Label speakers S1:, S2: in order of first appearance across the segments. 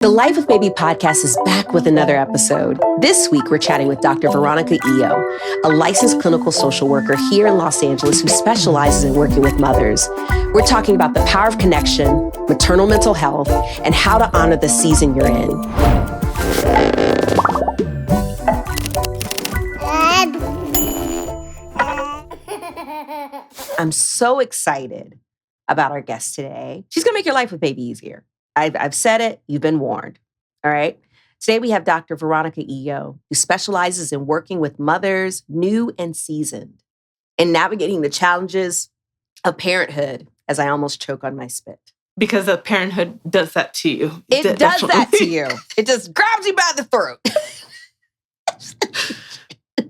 S1: The Life with Baby podcast is back with another episode. This week, we're chatting with Dr. Veronica Eyo, a licensed clinical social worker here in Los Angeles who specializes in working with mothers. We're talking about the power of connection, maternal mental health, and how to honor the season you're in. I'm so excited about our guest today. She's going to make your life with baby easier. I've said it, you've been warned, all right? Today we have Dr. Veronica Eyo, who specializes in working with mothers, new and seasoned, and navigating the challenges of parenthood, as I almost choke on my spit.
S2: Because the parenthood does that to you.
S1: It does that to you. It just grabs you by the throat.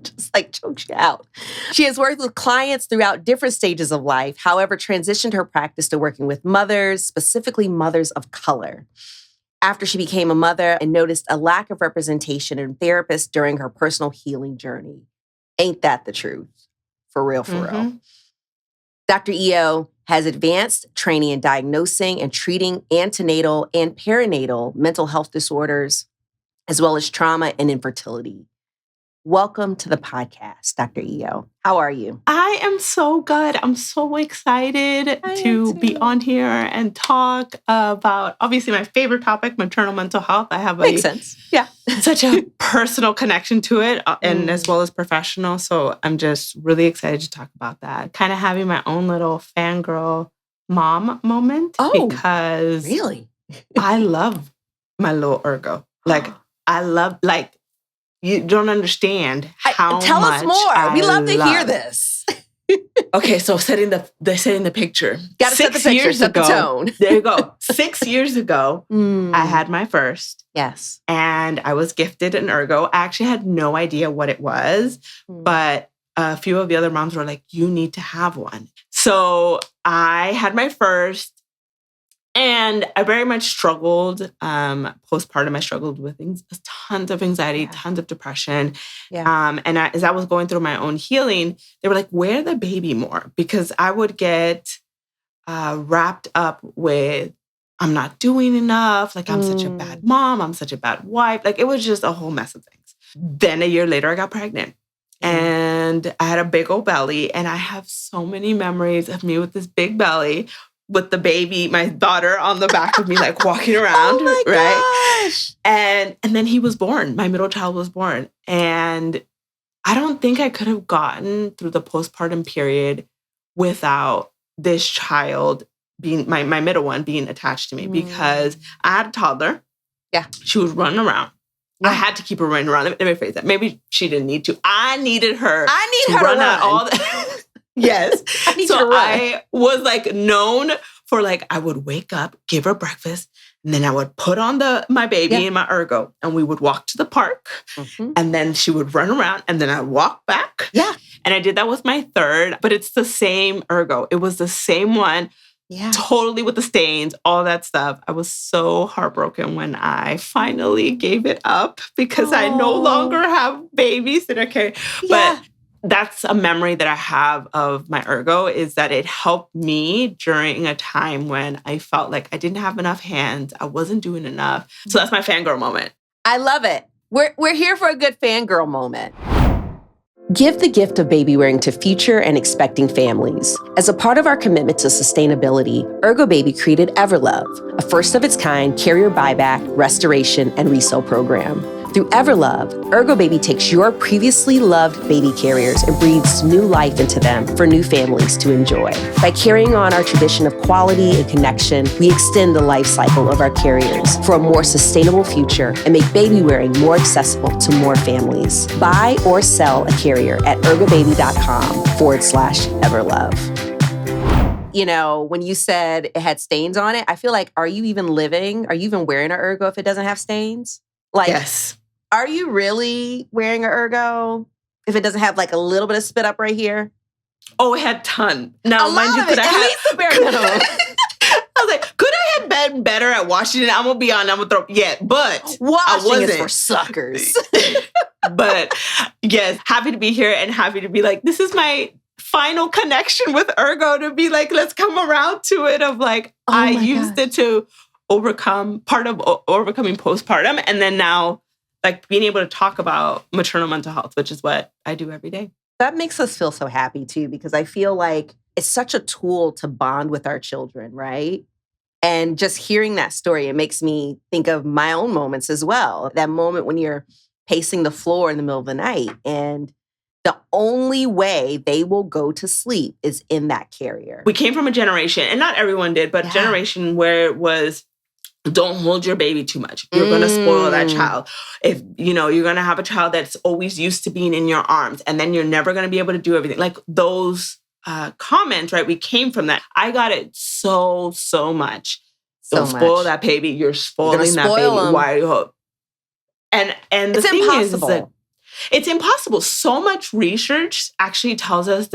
S1: Just like chokes you out. She has worked with clients throughout different stages of life, however, transitioned her practice to working with mothers, specifically mothers of color. After she became a mother and noticed a lack of representation in therapists during her personal healing journey. Ain't that the truth? For real, for real. Dr. Eyo has advanced training in diagnosing and treating antenatal and perinatal mental health disorders, as well as trauma and infertility. Welcome to the podcast, Dr. Eyo. How are you?
S2: I am so good. I'm so excited to be on here and talk about, obviously, my favorite topic, maternal mental health. I have
S1: Makes sense. Yeah.
S2: such a personal connection to it, and as well as professional. So I'm just really excited to talk about that. Kind of having my own little fangirl mom moment. Because
S1: really?
S2: I love my little Ergo. You don't understand how much
S1: Tell us more. We love to hear this.
S2: Okay, so setting the picture.
S1: Got to set the picture, set the tone.
S2: There you go. 6 years ago, I had my first.
S1: Yes.
S2: And I was gifted an Ergo. I actually had no idea what it was, but a few of the other moms were like, you need to have one. So I had my first. And I very much struggled. Postpartum, I struggled with tons of anxiety, tons of depression. Yeah. As I was going through my own healing, they were like, wear the baby more. Because I would get wrapped up with, I'm not doing enough. Like, I'm such a bad mom. I'm such a bad wife. Like, it was just a whole mess of things. Then a year later, I got pregnant. And I had a big old belly. And I have so many memories of me with this big belly, with the baby, my daughter on the back of me, like walking around,
S1: oh my
S2: right?
S1: Gosh.
S2: And then he was born. My middle child was born. And I don't think I could have gotten through the postpartum period without this child being, my middle one being attached to me, because I had a toddler.
S1: Yeah.
S2: She was running around. Yeah. I had to keep her running around. Let me phrase that. Maybe she didn't need to. I needed her
S1: to run
S2: out all the... Yes. I was like known for like, I would wake up, give her breakfast, and then I would put on my baby in my Ergo, and we would walk to the park, and then she would run around, and then I'd walk back.
S1: Yeah.
S2: And I did that with my third, but it's the same Ergo. It was the same one. Yeah. Totally with the stains, all that stuff. I was so heartbroken when I finally gave it up because I no longer have babies that I carry.
S1: Yeah.
S2: But that's a memory that I have of my Ergo, is that it helped me during a time when I felt like I didn't have enough hands. I wasn't doing enough. So that's my fangirl moment.
S1: I love it. We're here for a good fangirl moment. Give the gift of baby wearing to future and expecting families. As a part of our commitment to sustainability, Ergo Baby created Everlove, a first of its kind carrier buyback, restoration, and resale program. Through Everlove, Ergo Baby takes your previously loved baby carriers and breathes new life into them for new families to enjoy. By carrying on our tradition of quality and connection, we extend the life cycle of our carriers for a more sustainable future and make baby wearing more accessible to more families. Buy or sell a carrier at ergobaby.com/Everlove. You know, when you said it had stains on it, I feel like, are you even wearing an Ergo if it doesn't have stains? Like,
S2: yes.
S1: Are you really wearing an Ergo if it doesn't have like a little bit of spit up right here?
S2: Oh, it had ton. Now, mind you,
S1: at least the bare minimum.
S2: I was like, could I have been better at washing it? I'm gonna be honest, I'm gonna throw but
S1: washing is for suckers.
S2: But yes, happy to be here and happy to be like, this is my final connection with Ergo, to be like, let's come around to it of like, I used it to part of overcoming postpartum. And then now, like, being able to talk about maternal mental health, which is what I do every day.
S1: That makes us feel so happy too, because I feel like it's such a tool to bond with our children, right? And just hearing that story, it makes me think of my own moments as well. That moment when you're pacing the floor in the middle of the night and the only way they will go to sleep is in that carrier.
S2: We came from a generation, and not everyone did, but a generation where it was, don't hold your baby too much. You're going to spoil that child. If, you're going to have a child that's always used to being in your arms, and then you're never going to be able to do everything. Like those comments, right? We came from that. I got it so much. Don't spoil that baby. You're spoiling that baby. Why do you hope? And the thing is that it's impossible. So much research actually tells us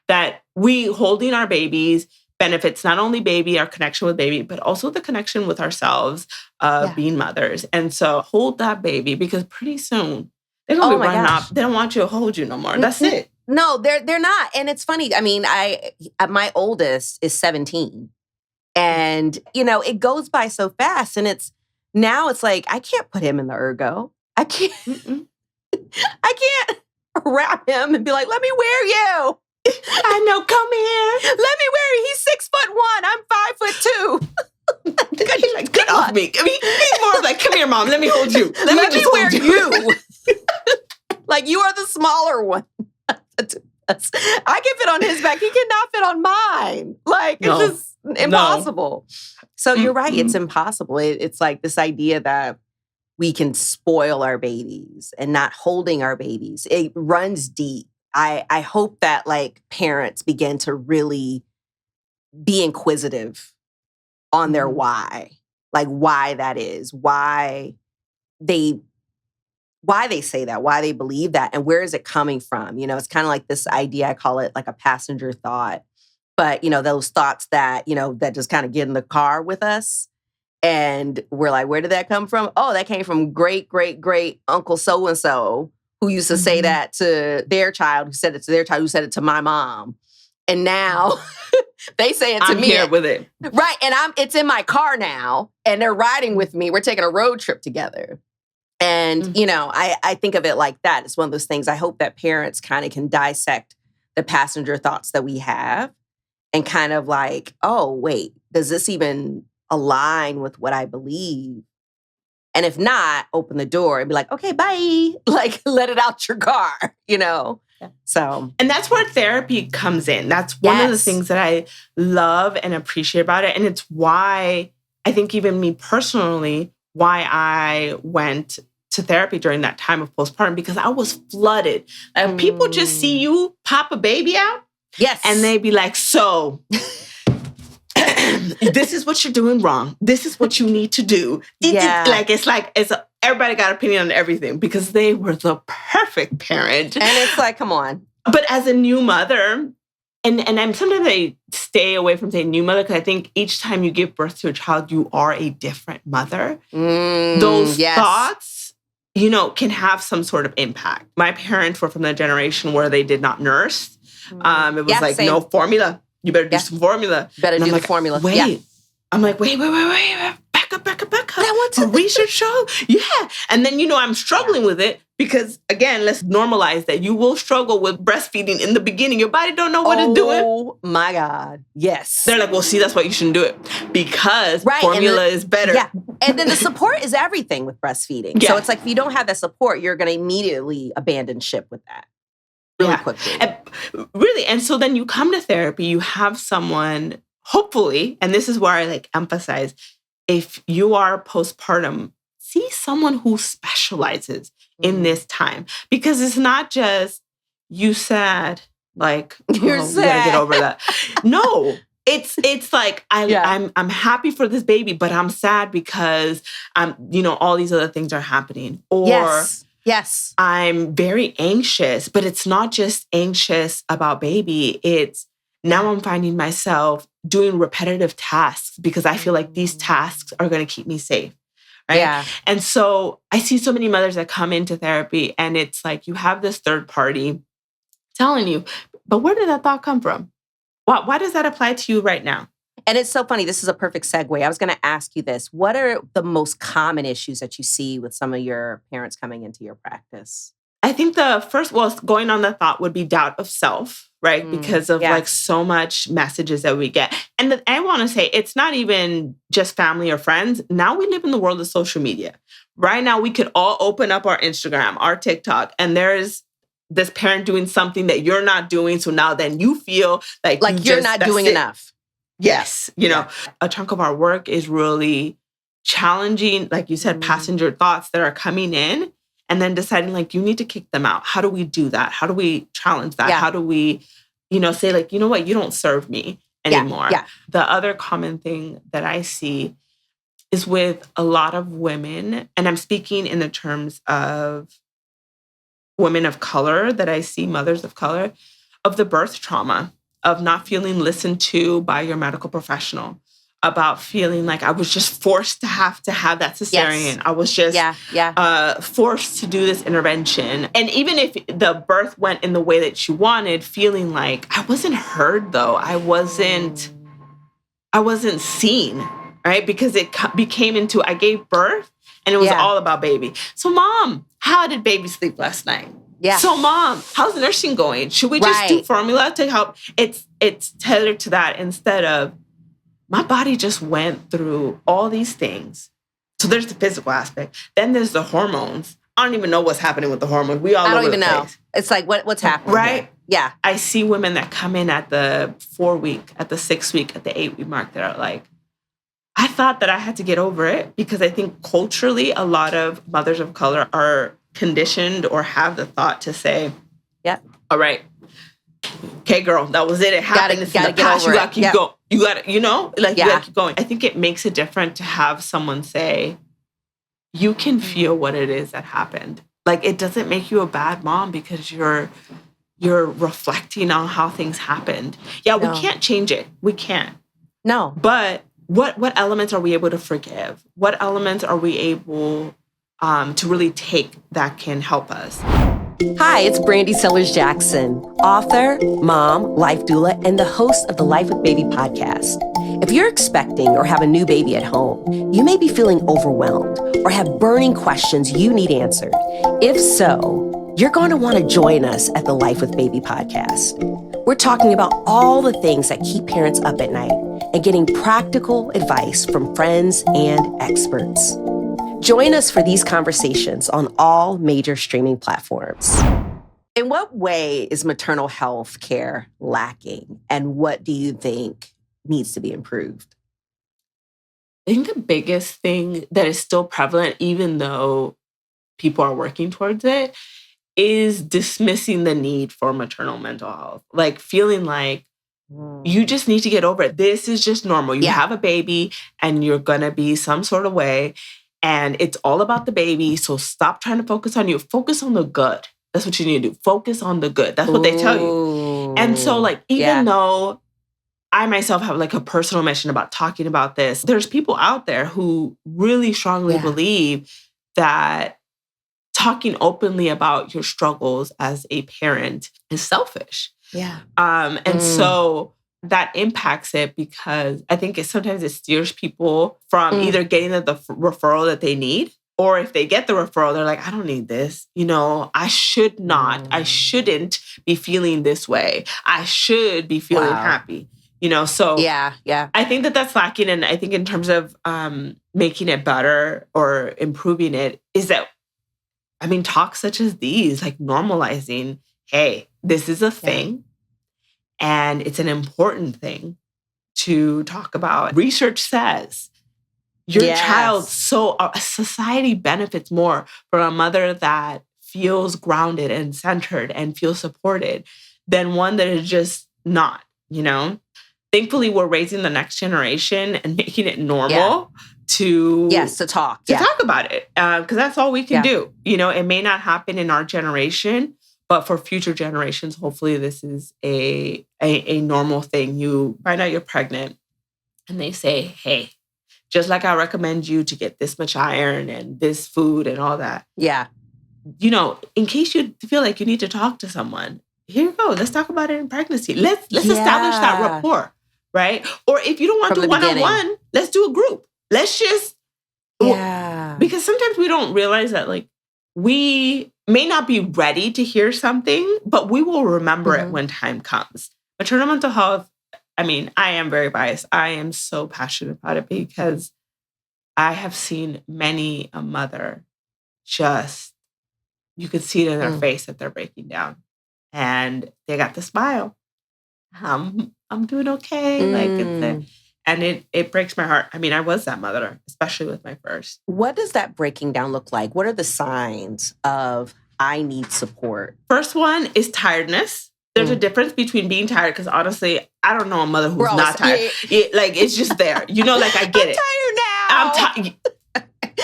S2: that we holding our babies benefits not only baby, our connection with baby, but also the connection with ourselves, being mothers. And so hold that baby, because pretty soon they're going to be running off. They don't want you to hold you no more. That's it.
S1: No, they're not. And it's funny. I mean, my oldest is 17. And, it goes by so fast. And it's like, I can't put him in the Ergo. I can't wrap him and be like, let me wear you.
S2: I know, come here.
S1: Let me wear you. He's 6'1". I'm 5'2".
S2: He's like, get off me. I mean, he's more like, come here, mom. Let me hold you.
S1: Let me wear you. Like, you are the smaller one. I can fit on his back. He cannot fit on mine. Like, it's just impossible. So you're right. It's impossible. It's like this idea that we can spoil our babies and not holding our babies. It runs deep. I hope that like parents begin to really be inquisitive on their why, like why that is, why they say that, why they believe that, and where is it coming from? It's kind of like this idea, I call it like a passenger thought, but those thoughts that, that just kind of get in the car with us. And we're like, where did that come from? Oh, that came from great, great, great uncle so-and-so who used to say that to their child, who said it to their child, who said it to my mom. And now they say it to me.
S2: I'm here with it.
S1: Right. And it's in my car now, and they're riding with me. We're taking a road trip together. And, I think of it like that. It's one of those things. I hope that parents kind of can dissect the passenger thoughts that we have and kind of like, oh, wait, does this even align with what I believe? And if not, open the door and be like, okay, bye. Like, let it out your car, Yeah. So.
S2: And that's where therapy comes in. That's one of the things that I love and appreciate about it. And it's why I think even me personally, why I went to therapy during that time of postpartum, because I was flooded. Like, people just see you pop a baby out.
S1: Yes.
S2: And they be like, so this is what you're doing wrong. This is what you need to do.
S1: Yeah.
S2: Everybody got an opinion on everything because they were the perfect parent.
S1: And it's like, come on.
S2: But as a new mother, and sometimes I stay away from saying new mother, because I think each time you give birth to a child, you are a different mother. Those thoughts, can have some sort of impact. My parents were from the generation where they did not nurse. It was no formula. You better do some formula.
S1: Better do the formula.
S2: Wait.
S1: Yeah.
S2: I'm like, wait. Back up. That one's research show. Yeah. And then, I'm struggling with it because, again, let's normalize that you will struggle with breastfeeding in the beginning. Your body don't know what to do it.
S1: Oh, my God. Yes.
S2: They're like, well, see, that's why you shouldn't do it, because formula is better.
S1: Yeah. And then the support is everything with breastfeeding. Yeah. So it's like, if you don't have that support, you're going to immediately abandon ship with that. Really quickly.
S2: And so then you come to therapy, you have someone, hopefully, and this is where I emphasize, if you are postpartum, see someone who specializes in this time. Because it's not just, you sad, like,
S1: you're sad.
S2: You gotta get over that. No. It's like, I'm happy for this baby, but I'm sad because all these other things are happening. Or
S1: Yes.
S2: I'm very anxious, but it's not just anxious about baby. It's now I'm finding myself doing repetitive tasks because I feel like these tasks are going to keep me safe. Right.
S1: Yeah.
S2: And so I see so many mothers that come into therapy, and it's like you have this third party telling you, but where did that thought come from? Why does that apply to you right now?
S1: And it's so funny. This is a perfect segue. I was going to ask you this. What are the most common issues that you see with some of your parents coming into your practice?
S2: I think the first, going on the thought would be doubt of self, right? Because of like so much messages that we get. And I want to say it's not even just family or friends. Now we live in the world of social media. Right now we could all open up our Instagram, our TikTok, and there's this parent doing something that you're not doing. So now then you feel like
S1: you're not doing enough.
S2: Yes. You know, a chunk of our work is really challenging, like you said, passenger thoughts that are coming in and then deciding like, you need to kick them out. How do we do that? How do we challenge that? How do we, say like, you know what, you don't serve me anymore. The other common thing that I see is with a lot of women, and I'm speaking in the terms of women of color that I see, mothers of color, of the birth trauma, of not feeling listened to by your medical professional, about feeling like I was just forced to have that cesarean. I was just forced to do this intervention. And even if the birth went in the way that you wanted, feeling like I wasn't heard though. I wasn't seen, right? Because it became into, I gave birth and it was all about baby. So mom, how did baby sleep last night? Yeah. So mom, how's nursing going? Should we just do formula to help? It's tailored to that instead of, my body just went through all these things. So there's the physical aspect. Then there's the hormones. I don't even know what's happening with the hormones. I don't even know.
S1: It's like, what's happening?
S2: Right?
S1: Here? Yeah.
S2: I see women that come in at the 4-week, at the 6-week, at the 8-week mark that are like, I thought that I had to get over it because I think culturally a lot of mothers of color are conditioned or have the thought to say, all right, okay, girl, that was it. It happened. It's in the past. You got to keep going. You got to, you got to keep going. I think it makes it different to have someone say, you can feel what it is that happened. Like, it doesn't make you a bad mom because you're reflecting on how things happened. Yeah, we can't change it. We can't.
S1: No.
S2: But what elements are we able to forgive? What elements are we able to really take that can help us?
S1: Hi, it's Brandy Sellers-Jackson, author, mom, life doula, and the host of the Life with Baby podcast. If you're expecting or have a new baby at home, you may be feeling overwhelmed or have burning questions you need answered. If so, you're going to want to join us at the Life with Baby podcast. We're talking about all the things that keep parents up at night and getting practical advice from friends and experts. Join us for these conversations on all major streaming platforms. In what way is maternal health care lacking, and what do you think needs to be improved?
S2: I think the biggest thing that is still prevalent, even though people are working towards it, is dismissing the need for maternal mental health. Like feeling like you just need to get over it. This is just normal. You have a baby and you're going to be some sort of way. And it's all about the baby. So stop trying to focus on you. Focus on the good. That's what you need to do. Focus on the good. That's what they tell you. And so like, even though I myself have like a personal mission about talking about this, there's people out there who really strongly believe that talking openly about your struggles as a parent is selfish.
S1: Yeah.
S2: And so that impacts it because I think sometimes it steers people from either getting the referral that they need, or if they get the referral, they're like, I don't need this. I shouldn't be feeling this way. I should be feeling happy. So I think that's lacking. And I think in terms of making it better or improving it is that, talks such as these, like normalizing, hey, this is a thing. And it's an important thing to talk about. Research says your child, society benefits more from a mother that feels grounded and centered and feels supported than one that is just not, Thankfully, we're raising the next generation and making it normal to talk about it. Because that's all we can do. It may not happen in our generation, but for future generations, hopefully this is a normal thing. You find out you're pregnant and they say, hey, just like I recommend you to get this much iron and this food and all that. Yeah. In case you feel like you need to talk to someone, here you go. Let's talk about it in pregnancy. Let's establish that rapport, right? Or if you don't want to do one-on-one, let's do a group. Let's just, because sometimes we don't realize that like we may not be ready to hear something, but we will remember it when time comes. Maternal mental health, I mean, I am very biased. I am so passionate about it because I have seen many a mother just, you could see it in their face that they're breaking down. And they got the smile. I'm doing okay. Like and it breaks my heart. I mean, I was that mother, especially with my first.
S1: What does that breaking down look like? What are the signs of I need support?
S2: First one is tiredness. There's a difference between being tired, because honestly, I don't know a mother who's not tired. Like, it's just there. You know, like, I get it.
S1: I'm tired
S2: now.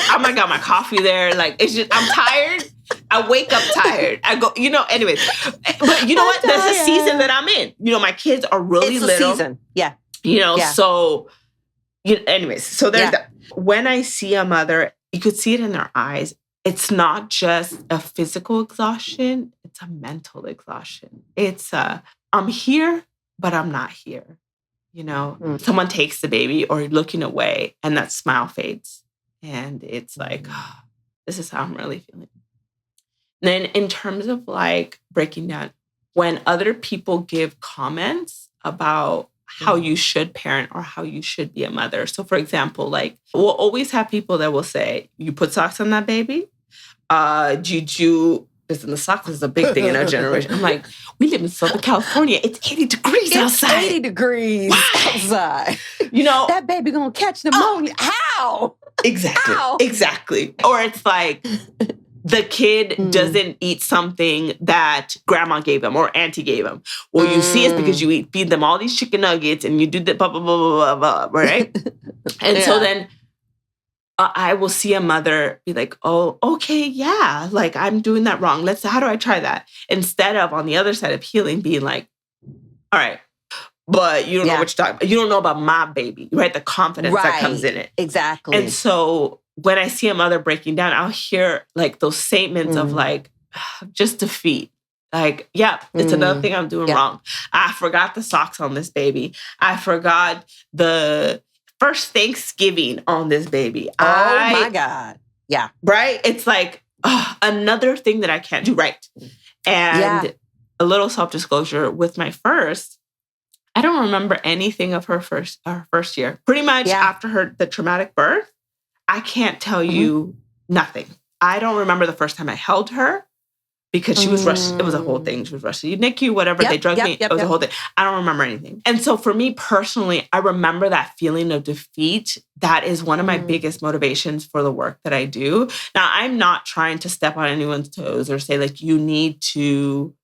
S2: Oh my God, my coffee there. Like, it's just, I'm tired. I wake up tired. I go, you know, anyways. But you know what? There's a season that I'm in. You know, my kids are really little.
S1: It's a season. Yeah.
S2: You know, so, anyways. So there's that. When I see a mother, you could see it in their eyes. It's not just a physical exhaustion. It's a mental exhaustion. It's I'm here, but I'm not here. You know, someone takes the baby or you're looking away and that smile fades. And it's like, oh, this is how I'm really feeling. Then in terms of like breaking down, when other people give comments about how you should parent or how you should be a mother. So for example, like we'll always have people that will say, you put socks on that baby? Listen, the socks is a big thing in our generation. I'm like, we live in Southern California. It's 80 degrees outside.
S1: 80 degrees outside.
S2: You know,
S1: that baby gonna catch pneumonia. How?
S2: Exactly. How? Exactly. Or it's like the kid doesn't eat something that grandma gave him or auntie gave him. Well, you see it's because you feed them all these chicken nuggets and you do the blah, blah, blah, blah, blah, blah, right? And so then I will see a mother be like, oh, okay, yeah, like I'm doing that wrong. How do I try that? Instead of on the other side of healing being like, all right, but you don't know what you're talking about. You don't know about my baby, right? The confidence that comes in it.
S1: Exactly.
S2: And so when I see a mother breaking down, I'll hear like those statements of like, just defeat. Like, it's another thing I'm doing wrong. I forgot the socks on this baby. I forgot the first Thanksgiving on this baby.
S1: Oh my God. Yeah.
S2: Right? It's like another thing that I can't do right. And a little self-disclosure with my first, I don't remember anything of her first year. Pretty much after the traumatic birth, I can't tell you nothing. I don't remember the first time I held her because she was rushed. It was a whole thing. She was rushed to the NICU, whatever. They drugged me. It was a whole thing. I don't remember anything. And so for me personally, I remember that feeling of defeat. That is one of my biggest motivations for the work that I do. Now, I'm not trying to step on anyone's toes or say like, you need to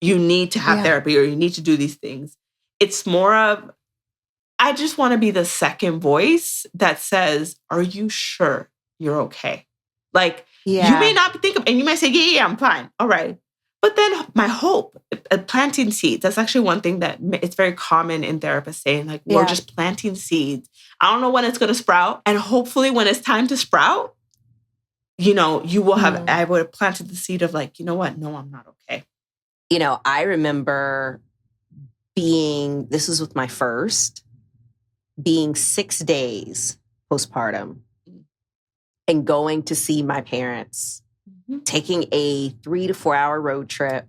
S2: have therapy or you need to do these things. It's more of, I just want to be the second voice that says, are you sure you're okay? Like, you may not think of, and you might say, yeah, I'm fine. All right. But then my hope, planting seeds, that's actually one thing that it's very common in therapists saying, like, we're just planting seeds. I don't know when it's going to sprout. And hopefully when it's time to sprout, you know, you will have, I would have planted the seed of like, you know what? No, I'm not okay.
S1: You know, I remember this was with my first, being 6 days postpartum and going to see my parents, taking a 3 to 4 hour road trip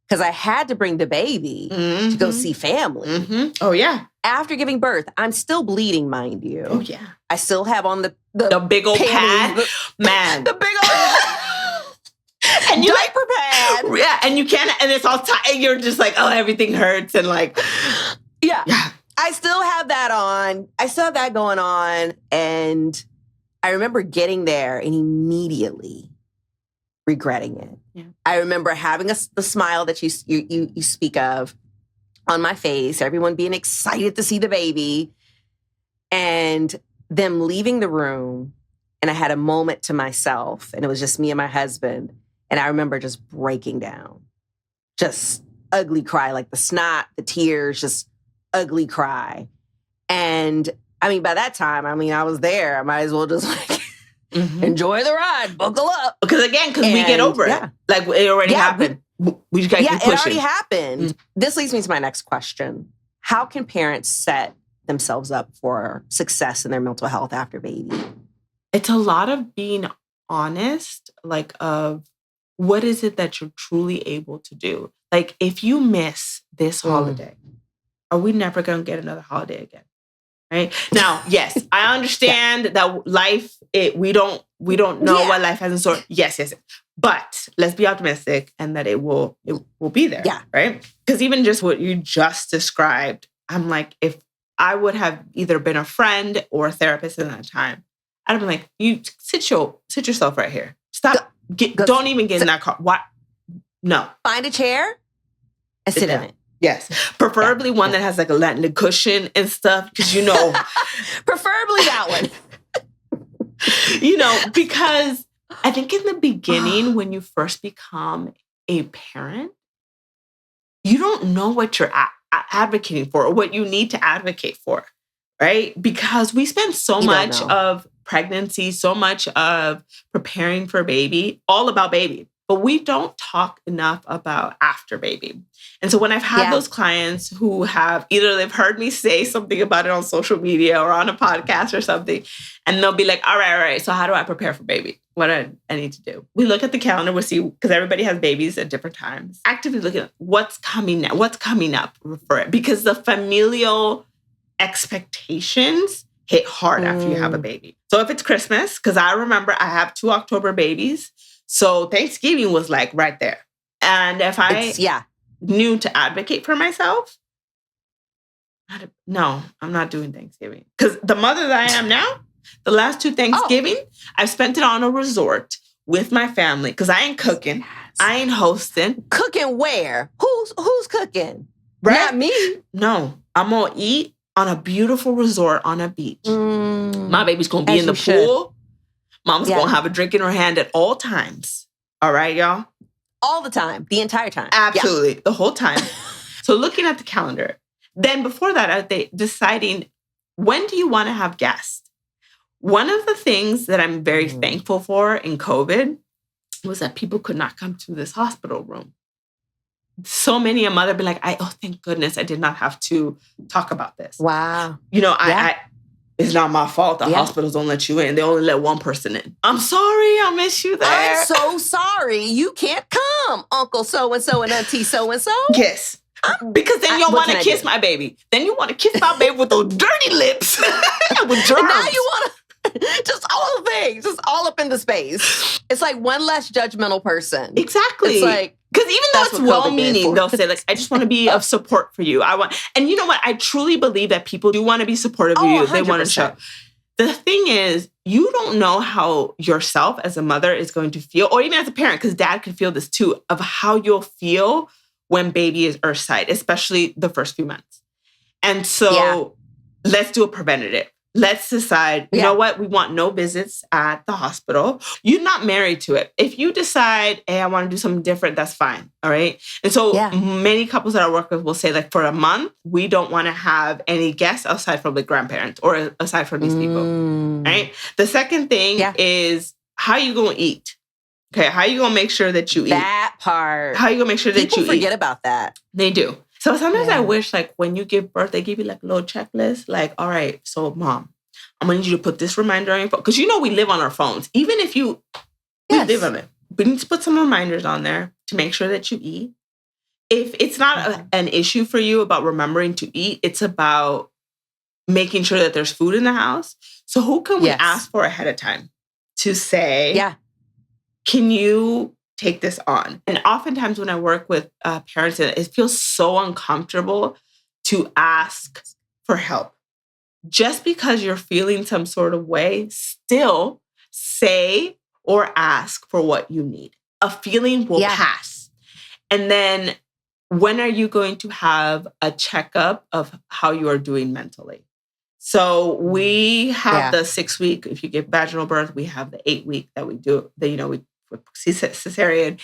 S1: because I had to bring the baby to go see family.
S2: Oh, yeah.
S1: After giving birth, I'm still bleeding, mind you.
S2: Oh, yeah.
S1: I still have on the
S2: big old pad. Man.
S1: The big old and you diaper pad.
S2: Yeah, and you can't, and it's all tight. You're just like, oh, everything hurts. And like,
S1: yeah. I still have that on. I still have that going on. And I remember getting there and immediately regretting it. Yeah. I remember having the smile that you speak of on my face, everyone being excited to see the baby, and them leaving the room. And I had a moment to myself, and it was just me and my husband. And I remember just breaking down, just ugly cry, like the snot, the tears, just ugly cry. And I mean, by that time, I was there. I might as well just like enjoy the ride, buckle up.
S2: Because we get over it. Like it already happened. We just got to keep pushing.
S1: It already happened. This leads me to my next question. how can parents set themselves up for success in their mental health after baby?
S2: It's a lot of being honest, like of what is it that you're truly able to do? Like if you miss this holiday, are we never going to get another holiday again? Right now, yes, I understand that life. We don't know what life has in store. Yes. But let's be optimistic, and that it will be there.
S1: Yeah.
S2: Right. Because even just what you just described, I'm like, if I would have either been a friend or a therapist in that time, I'd have been like, you sit yourself right here. Stop. Don't even get in that car. Why? No.
S1: Find a chair and sit in it.
S2: Yes. Preferably one that has like a Latin cushion and stuff. Because,
S1: preferably that one.
S2: Because I think in the beginning, when you first become a parent, you don't know what you're advocating for or what you need to advocate for. Right? Because we spend so much of pregnancy, so much of preparing for baby, all about baby. But we don't talk enough about after baby. And so when I've had those clients who have either they've heard me say something about it on social media or on a podcast or something, and they'll be like, all right. So how do I prepare for baby? What do I need to do? We look at the calendar, we see, because everybody has babies at different times. Actively looking at what's coming up for it. Because the familial expectations hit hard after you have a baby. So if it's Christmas, because I remember I have 2 October babies, so Thanksgiving was like right there. And if I knew to advocate for myself, no, I'm not doing Thanksgiving. Because the mother that I am now, the last 2 Thanksgiving, I've spent it on a resort with my family because I ain't cooking. I ain't hosting.
S1: Cooking where? Who's cooking?
S2: Right?
S1: Not me.
S2: No, I'm going to eat on a beautiful resort on a beach. My baby's going to be in the pool. Mom's going to have a drink in her hand at all times. All right, y'all?
S1: All the time. The entire time.
S2: Absolutely. The whole time. So looking at the calendar. Then before that, deciding when do you want to have guests? One of the things that I'm very thankful for in COVID was that people could not come to this hospital room. So many a mother be like, thank goodness I did not have to talk about this.
S1: Wow.
S2: It's not my fault. The hospitals don't let you in. They only let one person in. I'm sorry. I miss you there.
S1: I'm so sorry. You can't come, Uncle so-and-so and Auntie so-and-so.
S2: Yes. Because then you want to kiss my baby. Then you want to kiss my baby with those dirty lips. With germs.
S1: And now you want to, just all the things, just all up in the space. It's like one less judgmental person.
S2: Exactly.
S1: It's like,
S2: because even though it's well-meaning, they'll say, like, I just want to be of support for you. And you know what? I truly believe that people do want to be supportive of you. 100%. They want to show. The thing is, you don't know how yourself as a mother is going to feel, or even as a parent, because dad could feel this too, of how you'll feel when baby is earthside, especially the first few months. And so let's do a preventative. Let's decide, you know what? We want no visits at the hospital. You're not married to it. If you decide, hey, I want to do something different, that's fine. All right. And so many couples that I work with will say, like, for a month, we don't want to have any guests aside from the grandparents or aside from these people. Right. The second thing is how you going to eat. Okay. How you going to make sure that you eat?
S1: That part.
S2: How you going to make sure that you eat?
S1: People forget about that.
S2: They do. So sometimes I wish, like, when you give birth, they give you like a little checklist. Like, all right, so mom, I'm going to need you to put this reminder on your phone. Because we live on our phones. Even if we live on it. We need to put some reminders on there to make sure that you eat. If it's not an issue for you about remembering to eat, it's about making sure that there's food in the house. So who can we ask for ahead of time to say, can you take this on? And oftentimes when I work with parents, it feels so uncomfortable to ask for help. Just because you're feeling some sort of way, still say or ask for what you need. A feeling will pass. And then when are you going to have a checkup of how you are doing mentally? So we have the 6-week, if you give vaginal birth, we have the 8-week that we do, we cesarean.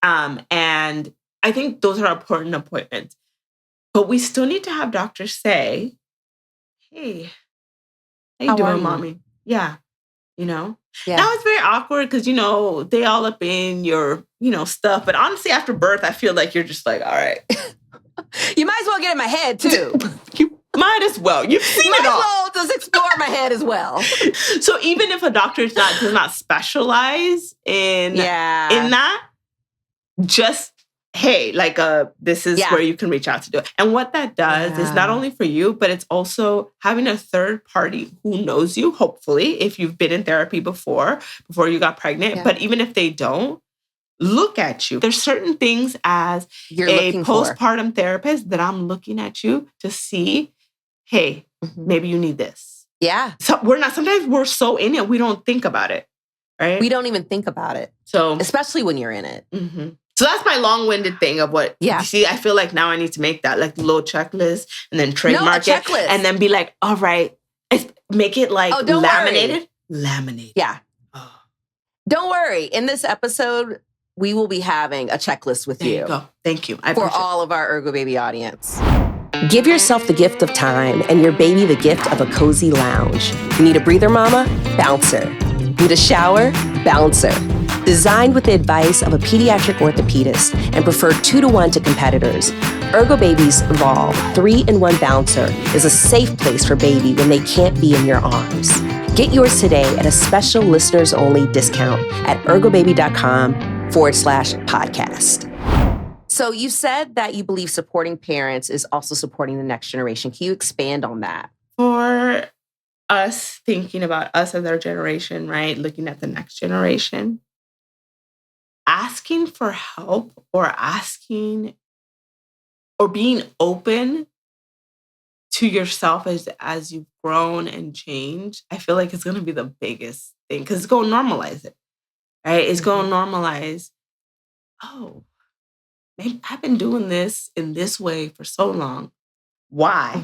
S2: And I think those are important appointments. But we still need to have doctors say, hey, how you doing, mommy? Yeah. Now it's very awkward because, they all up in your, stuff. But honestly, after birth, I feel like you're just like, all right,
S1: You might as well get in my head, too.
S2: You might as well. You've seen
S1: might
S2: it all.
S1: Might as well just explore my head as well.
S2: So even if a doctor does not specialize in that, just, hey, like this is where you can reach out to do it. And what that does is not only for you, but it's also having a third party who knows you, hopefully, if you've been in therapy before you got pregnant. Yeah. But even if they don't, look at you. There's certain things as a postpartum therapist that I'm looking at you to see, hey, maybe you need this.
S1: Yeah.
S2: So sometimes we're so in it, we don't think about it, right?
S1: We don't even think about it. So, especially when you're in it.
S2: Mm-hmm. So that's my long-winded thing of what, you see, I feel like now I need to make that like little checklist and then trademark it and then be like, all right, make it like laminated. Laminated.
S1: Yeah. Oh. Don't worry. In this episode, we will be having a checklist with you.
S2: There you go. Thank you.
S1: For all of our Ergo Baby audience. Give yourself the gift of time and your baby the gift of a cozy lounge. You need a breather, mama? Bouncer. Need a shower? Bouncer. Designed with the advice of a pediatric orthopedist and preferred 2-to-1 to competitors, Ergo Baby's Evolve 3-in-1 Bouncer is a safe place for baby when they can't be in your arms. Get yours today at a special listeners-only discount at ergobaby.com/podcast. So you said that you believe supporting parents is also supporting the next generation. Can you expand on that?
S2: For us, thinking about us as our generation, right? Looking at the next generation, asking for help or being open to yourself as you've grown and changed, I feel like it's going to be the biggest thing because it's going to normalize it, right? It's going to normalize, oh, maybe I've been doing this in this way for so long. Why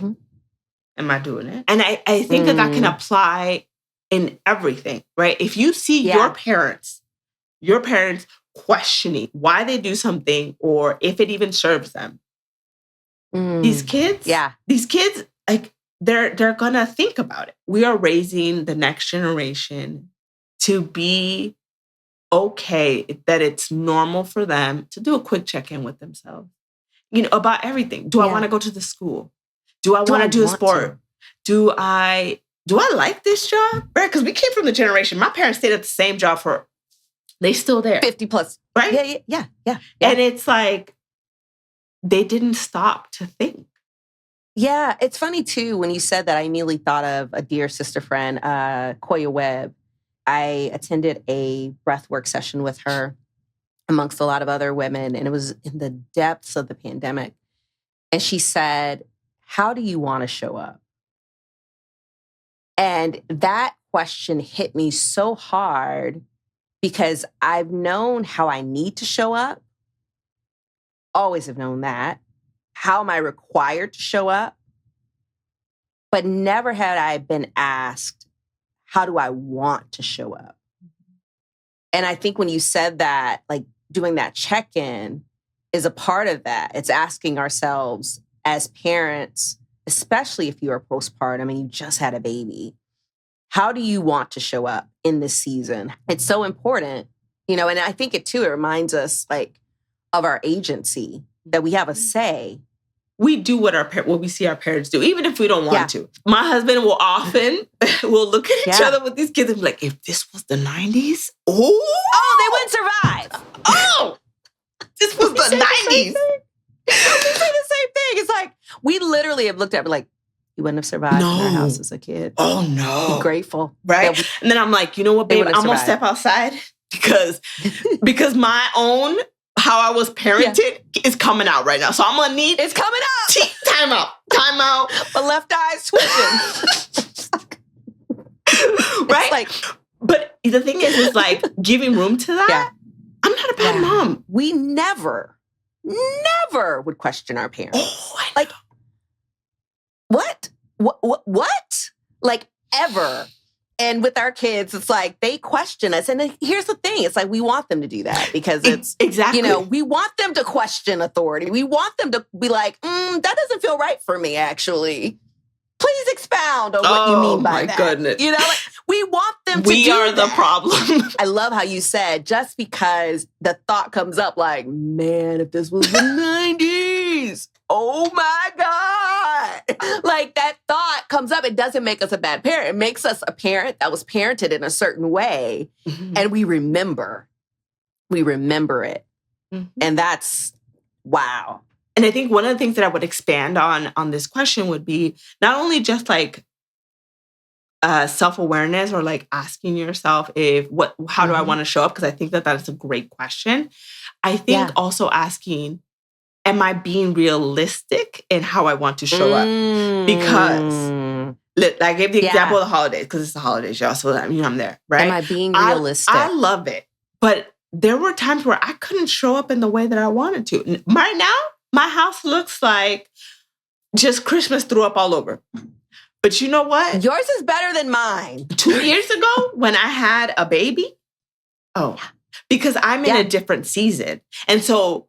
S2: am I doing it? And I think that can apply in everything, right? If you see your parents questioning why they do something or if it even serves them, these kids, like they're gonna think about it. We are raising the next generation to be okay that it's normal for them to do a quick check-in with themselves, about everything. Do I want to go to the school? Do I want to do a sport? Do I like this job? Right? Because we came from the generation, my parents stayed at the same job they still there.
S1: 50 plus.
S2: Right?
S1: Yeah.
S2: And it's like, they didn't stop to think.
S1: Yeah. It's funny too, when you said that, I immediately thought of a dear sister friend, Koya Webb. I attended a breathwork session with her amongst a lot of other women, and it was in the depths of the pandemic. And she said, how do you want to show up? And that question hit me so hard because I've known how I need to show up. Always have known that. How am I required to show up? But never had I been asked, how do I want to show up? And I think when you said that, like doing that check-in is a part of that. It's asking ourselves as parents, especially if you are postpartum and you just had a baby, how do you want to show up in this season? It's so important, and I think it reminds us like of our agency, that we have a say.
S2: We do what we see our parents do, even if we don't want to. My husband will often will look at each other with these kids and be like, if this was the 90s,
S1: they wouldn't survive.
S2: This was the 90s.
S1: We say the same thing. It's like, we literally have looked at it like, you wouldn't have survived in our house as a kid.
S2: Oh, no.
S1: Be grateful.
S2: Right? And then I'm like, you know what, babe? I'm going to step outside because my own, how I was parented is coming out right now. So I'm going to need...
S1: It's coming out.
S2: Time out.
S1: The left eye's twitching.
S2: Right? But the thing is like giving room to that. Yeah. I'm not a bad mom.
S1: We never would question our parents.
S2: Oh, I know.
S1: Like, what? Like, ever. And with our kids, it's like they question us. And here's the thing. It's like we want them to do that because it's,
S2: exactly.
S1: We want them to question authority. We want them to be like, that doesn't feel right for me, actually. Please expound on what you mean by that.
S2: Oh, my goodness.
S1: We want them to
S2: We are the problem.
S1: I love how you said, just because the thought comes up like, man, if this was the 90s. oh my God. Like that thought comes up. It doesn't make us a bad parent. It makes us a parent that was parented in a certain way.
S2: Mm-hmm.
S1: And we remember it.
S2: Mm-hmm.
S1: And that's wow.
S2: And I think one of the things that I would expand on this question would be not only just like self-awareness or like asking yourself how do I want to show up? Because I think that is a great question. I think also asking, am I being realistic in how I want to show up? Because I gave the example of the holidays because it's the holidays, y'all. So I'm there, right?
S1: Am I being realistic?
S2: I love it. But there were times where I couldn't show up in the way that I wanted to. Right now, my house looks like just Christmas threw up all over. But you know what?
S1: Yours is better than mine.
S2: 2 years ago, when I had a baby, because I'm in a different season. And so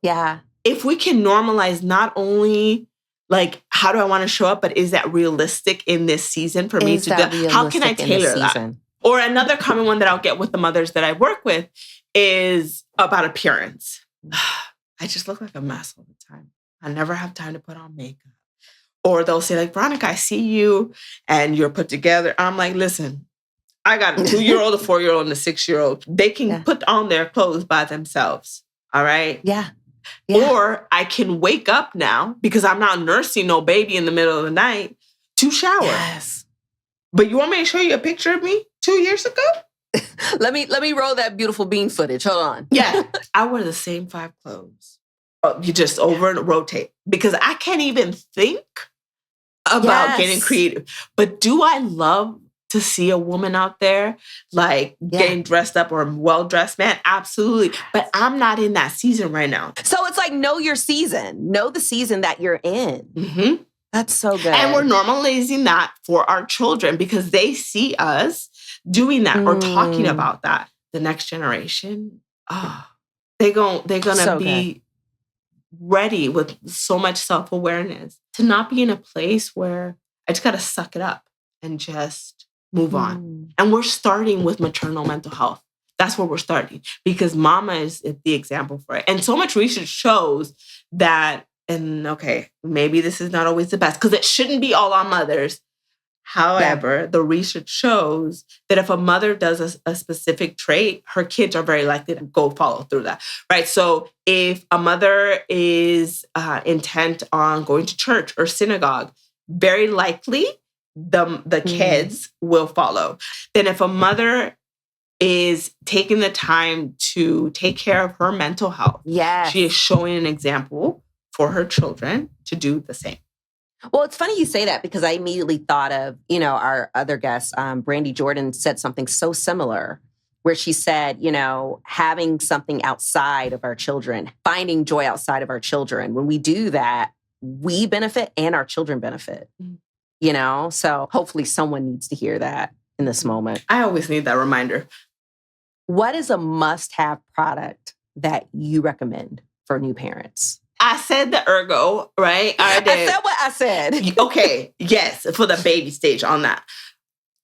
S2: if we can normalize not only like, how do I want to show up, but is that realistic in this season for me to do? How can I tailor that? Or another common one that I'll get with the mothers that I work with is about appearance. I just look like a mess all the time. I never have time to put on makeup. Or they'll say like, Veronica, I see you and you're put together. I'm like, listen, I got a 2-year-old, a 4-year-old, and a 6-year-old. They can put on their clothes by themselves. All right?
S1: Yeah.
S2: Or I can wake up now because I'm not nursing no baby in the middle of the night to shower.
S1: Yes.
S2: But you want me to show you a picture of me 2 years ago?
S1: Let me roll that beautiful bean footage. Hold on.
S2: Yeah. I wear the same 5 clothes. You just over and rotate because I can't even think about getting creative. But do I love to see a woman out there like getting dressed up or well-dressed? Man, absolutely. But I'm not in that season right now.
S1: So it's like, know your season. Know the season that you're in.
S2: Mm-hmm.
S1: That's so good.
S2: And we're normalizing that for our children because they see us doing that or talking about that. The next generation, they're gonna be ready with so much self-awareness to not be in a place where I just gotta suck it up and just move on. And we're starting with maternal mental health. That's where we're starting because mama is the example for it. And so much research shows that, and okay, maybe this is not always the best because it shouldn't be all on mothers. However, the research shows that if a mother does a specific trait, her kids are very likely to go follow through that, right? So if a mother is intent on going to church or synagogue, very likely the kids will follow. Then if a mother is taking the time to take care of her mental health, she is showing an example for her children to do the same.
S1: Well, it's funny you say that because I immediately thought of, our other guest, Brandy Jordan, said something so similar where she said, having something outside of our children, finding joy outside of our children. When we do that, we benefit and our children benefit, So hopefully someone needs to hear that in this moment.
S2: I always need that reminder.
S1: What is a must-have product that you recommend for new parents?
S2: I said the Ergo, right? I
S1: said what I said.
S2: Okay, yes, for the baby stage on that.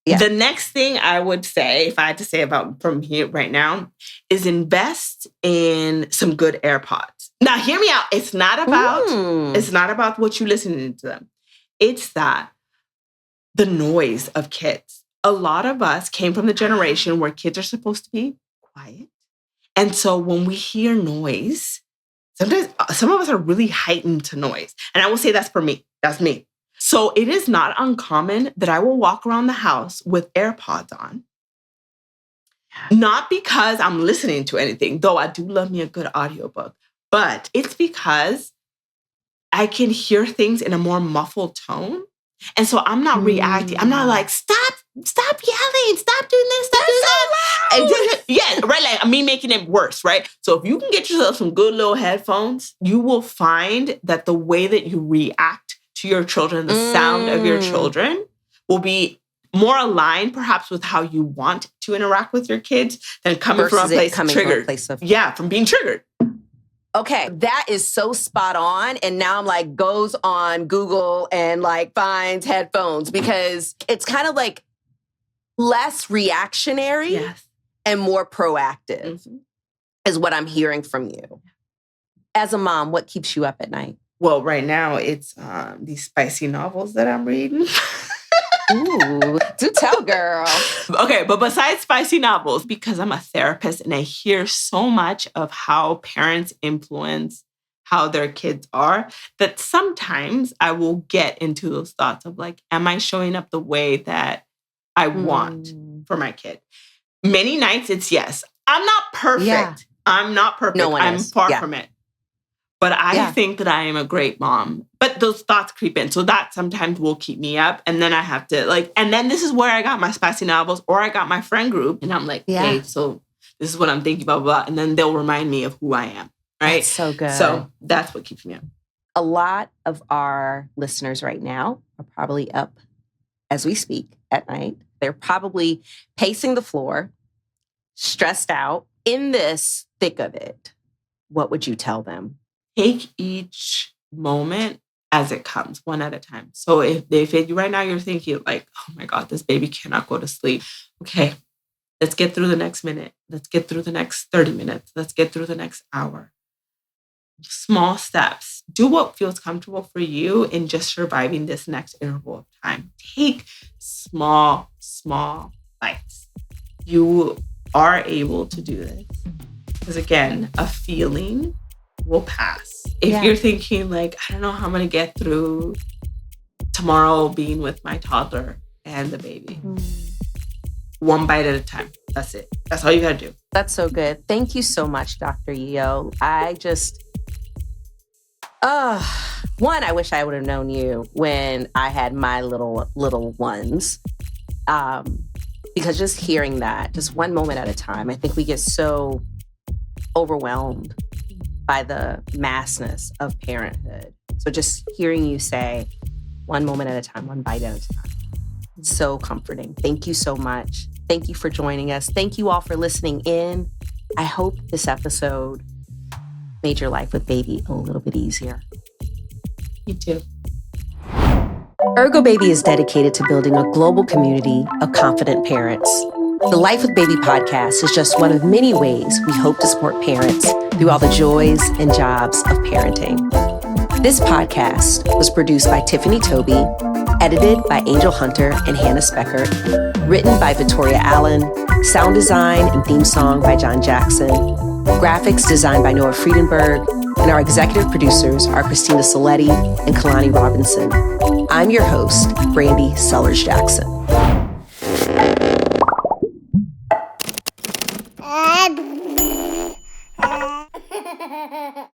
S2: Yeah. The next thing I would say, if I had to say about from here right now, is invest in some good AirPods. Now, hear me out. It's not about what you listening to them. It's that the noise of kids. A lot of us came from the generation where kids are supposed to be quiet. And so when we hear noise, sometimes some of us are really heightened to noise. And I will say that's for me. That's me. So it is not uncommon that I will walk around the house with AirPods on. Not because I'm listening to anything, though I do love me a good audiobook, but it's because I can hear things in a more muffled tone. And so I'm not reacting. I'm not like, stop yelling, stop doing this, stop doing that. Yeah, right. Like me making it worse, right? So if you can get yourself some good little headphones, you will find that the way that you react to your children, the sound of your children will be more aligned perhaps with how you want to interact with your kids than coming from a place triggered. From being triggered.
S1: Okay, that is so spot on. And now I'm like, goes on Google and like finds headphones because it's kind of like less reactionary and more proactive is what I'm hearing from you. As a mom, what keeps you up at night?
S2: Well, right now it's these spicy novels that I'm reading.
S1: Ooh, do tell, girl.
S2: Okay, but besides spicy novels, because I'm a therapist and I hear so much of how parents influence how their kids are, that sometimes I will get into those thoughts of like, am I showing up the way that I want for my kid? Many nights it's yes. I'm not perfect.
S1: Yeah.
S2: I'm not perfect.
S1: No one
S2: I'm
S1: is.
S2: far
S1: Yeah.
S2: from it. But I think that I am a great mom. But those thoughts creep in. So that sometimes will keep me up. And then I have to and then this is where I got my spicy novels or I got my friend group. And I'm like, hey, so this is what I'm thinking, blah, blah, blah. And then they'll remind me of who I am. Right?
S1: That's so good.
S2: So that's what keeps me up.
S1: A lot of our listeners right now are probably up as we speak at night. They're probably pacing the floor, stressed out. In this thick of it, what would you tell them?
S2: Take each moment as it comes, one at a time. So if right now you're thinking like, oh my God, this baby cannot go to sleep. Okay, let's get through the next minute. Let's get through the next 30 minutes. Let's get through the next hour. Small steps. Do what feels comfortable for you in just surviving this next interval of time. Take small bites. You are able to do this. Because again, a feeling will pass. If you're thinking like, I don't know how I'm going to get through tomorrow being with my toddler and the baby. One bite at a time. That's it. That's all you got to do.
S1: That's so good. Thank you so much, Dr. Eyo. I just... one, I wish I would have known you when I had my little ones. Because just hearing that, just one moment at a time, I think we get so overwhelmed by the massness of parenthood. So just hearing you say, one moment at a time, one bite at a time, it's so comforting. Thank you so much. Thank you for joining us. Thank you all for listening in. I hope this episode made your life with baby a little bit easier.
S2: You too.
S1: Ergo Baby is dedicated to building a global community of confident parents. The Life with Baby podcast is just one of many ways we hope to support parents through all the joys and jobs of parenting. This podcast was produced by Tiffany Toby, edited by Angel Hunter and Hannah Speckert, written by Victoria Allen, sound design and theme song by John Jackson, graphics designed by Noah Friedenberg, and our executive producers are Christina Soletti and Kalani Robinson. I'm your host, Brandy Sellers-Jackson.